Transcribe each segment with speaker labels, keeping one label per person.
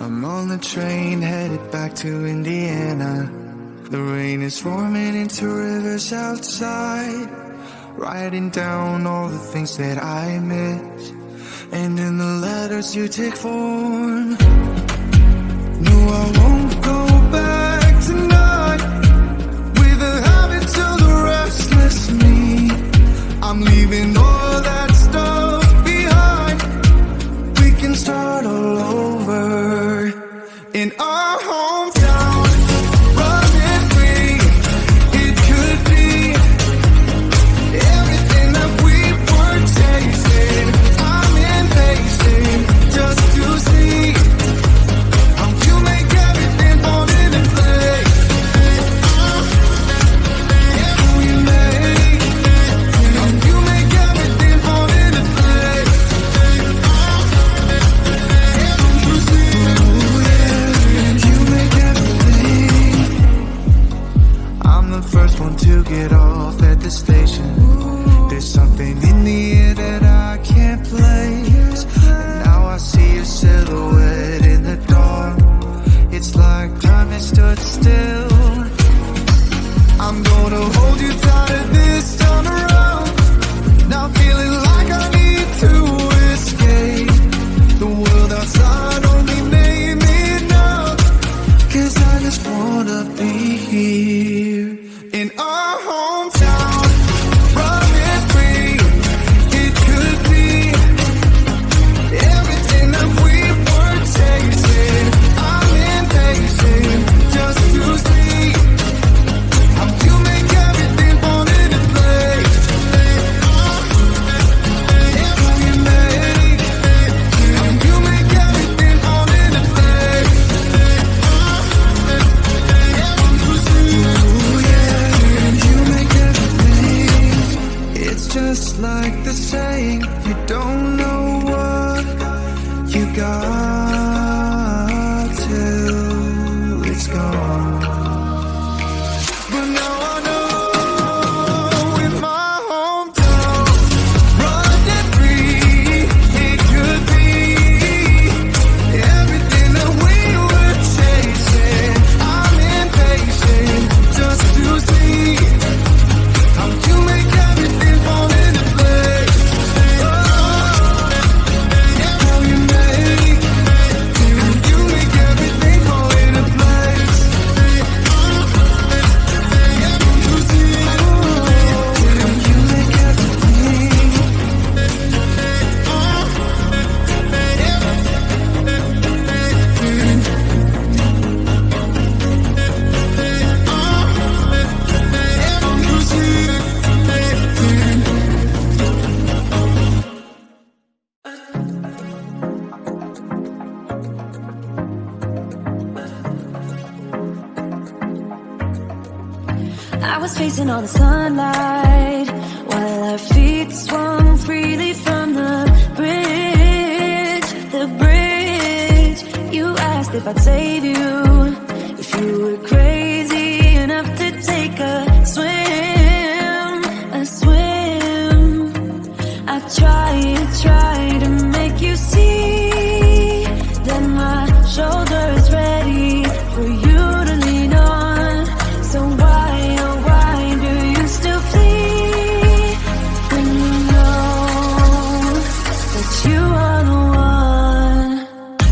Speaker 1: I'm on the train headed back to Indiana. The rain is forming into rivers outside, writing down all the things that I miss, and in the letters you take form. No, I won't go back tonight with the habits of the restless me. I'm leaving all that stuff behind. We can start all over in our hometown. Running free, it could be everything that we were chasing. I'm impatient just to see how you make everything fall into place. How you make everything fall into place. You make everything. I'm the first one to get off at the station. There's something in the air that I can't place, and now I see your silhouette in the dark. It's like time has stood still. I'm gonna hold you tighter this time around. Now feeling like I need to escape. The world outside only made me numb, 'cause I just wanna be here in our hometown. Running free, it could be everything that we were chasing. I'm impatient just to see how you make everything fall into place. How you make everything fall into place. Ooh, yeah, you make everything. It's just like the saying, you don't know what you got till it's gone. But now I know in my hometown, running free, it could be everything that we were chasing. I'm impatient just to see how you make everything fall into place. How you make everything fall into place. You make everything.
Speaker 2: I was facing all the sunlight while our feet swung freely from the bridge. The bridge. You asked if I'd save you, if you were crazy enough to take a swim, a swim. I tried to make you see that my shoulder is ready for you to lean on. So why, oh why do you still flee when you know that you are the one?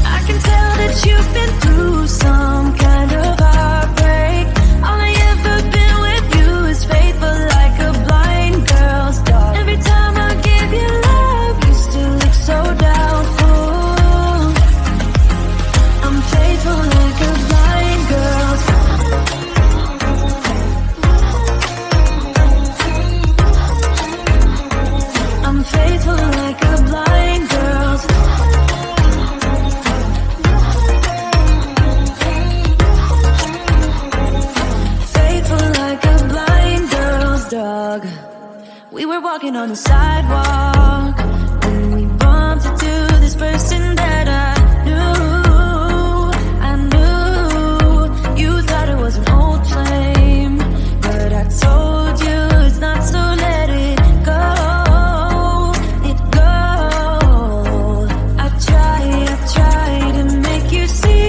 Speaker 2: I can tell that you've been through some kind of heartbreak. All I ever been with you is faithful like a blind girl's dog. Every time I give you love, you still look so doubtful. I'm faithful like a blind girl's dog. I'm faithful like a blind girl's faithful like a blind girl's dog. We were walking on the sidewalk when we bumped into this person that I knew. You thought it was an old flame, but I told you it's not, so let it go. I try to make you see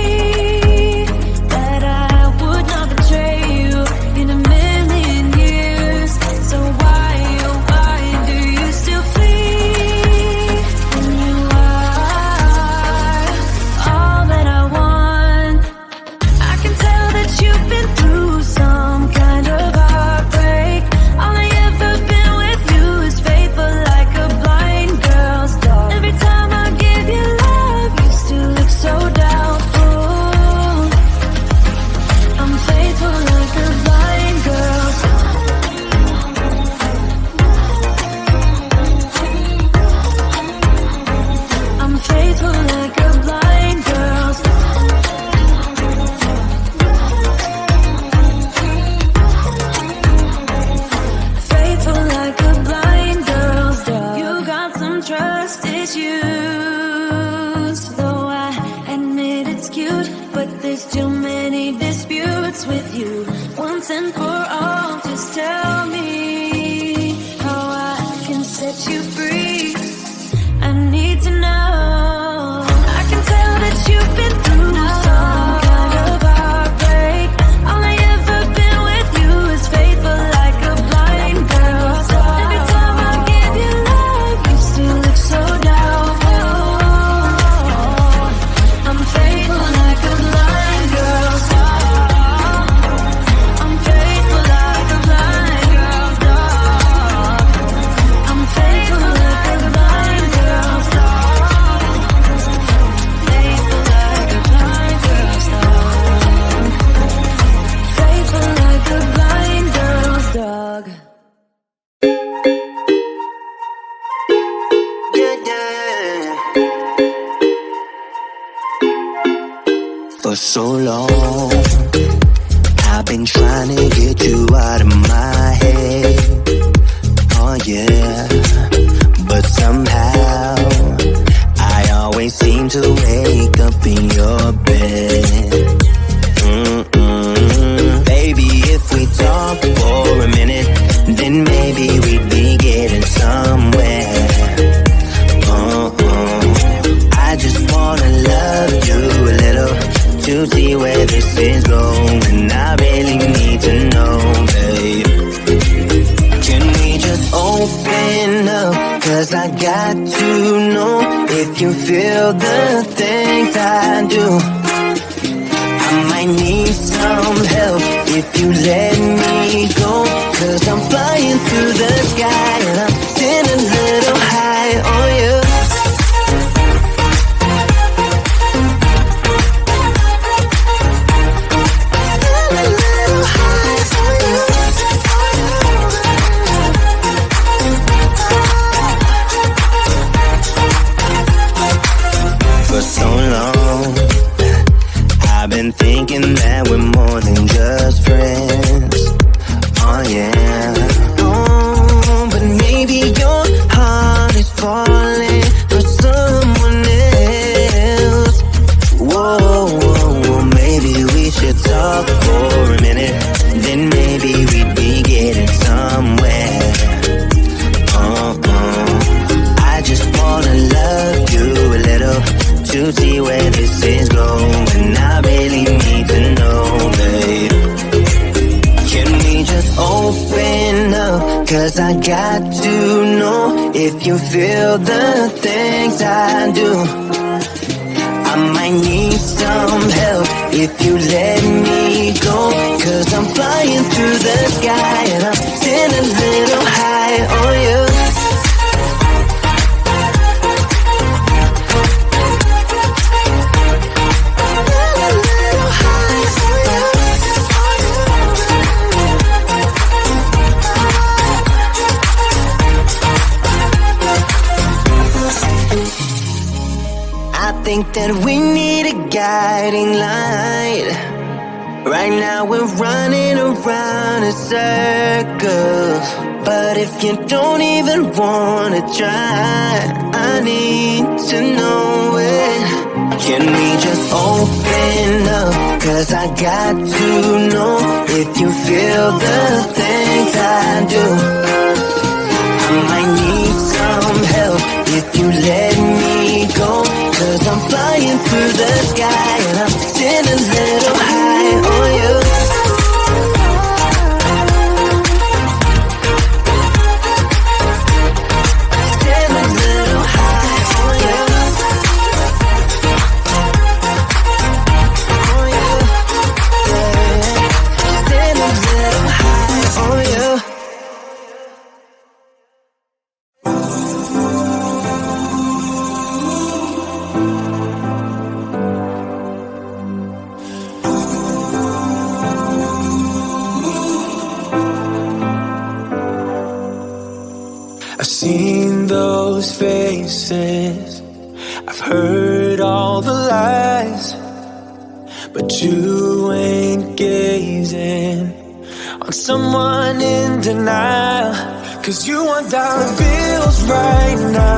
Speaker 2: once and for all, just tell me how I can set you free. I need to know. I can tell that you've been through some kind of heartbreak. All I ever been with you is faithful like a blind girl. Every time I give you love, you still look so doubtful. I'm faithful like a blind girl. I'm faithful like a blind girl, dog. I'm faithful like a blind girl, dog. Faithful like a blind girl, dog. Faithful like a blind girl's dog.
Speaker 3: For so long, I've been trying to get you out of my head. Oh yeah, but somehow I always seem to wake up in your bed. Baby, if we talk for a minute, then maybe we'd be getting somewhere. I just wanna love you a little to see where this is going. I really need to know, babe. Can we just open up? Cause I got to know if you feel the things I do. I might need some help if you let me go. Cause I'm flying through the sky and I'm sitting a little high on you. For so long, I've been thinking that we're more than just friends. Oh yeah. Oh, but maybe your heart is falling for someone else. Whoa, whoa, whoa, maybe we should talk for a minute. Then maybe we'd be getting somewhere. I just wanna love you a little to see where this is going. I really need to know, babe. Can we just open up? Cause I got to know if you feel the things I do. I might need some help if you let me go. Cause I'm flying through the sky and I'm sitting a little high on you. I think that we need a guiding light. Right now we're running around in circles. But if you don't even wanna try, I need to know it. Can we just open up? Cause I got to know if you feel the things I do. I might need some help if you let me go. Cause I'm flying through the sky and I'm sitting a little high on you. Sitting a little high on you. On you. Yeah. Sitting a little high on you.
Speaker 1: I've seen those faces, I've heard all the lies, but you ain't gazing on someone in denial. Cause you want dollar bills right now.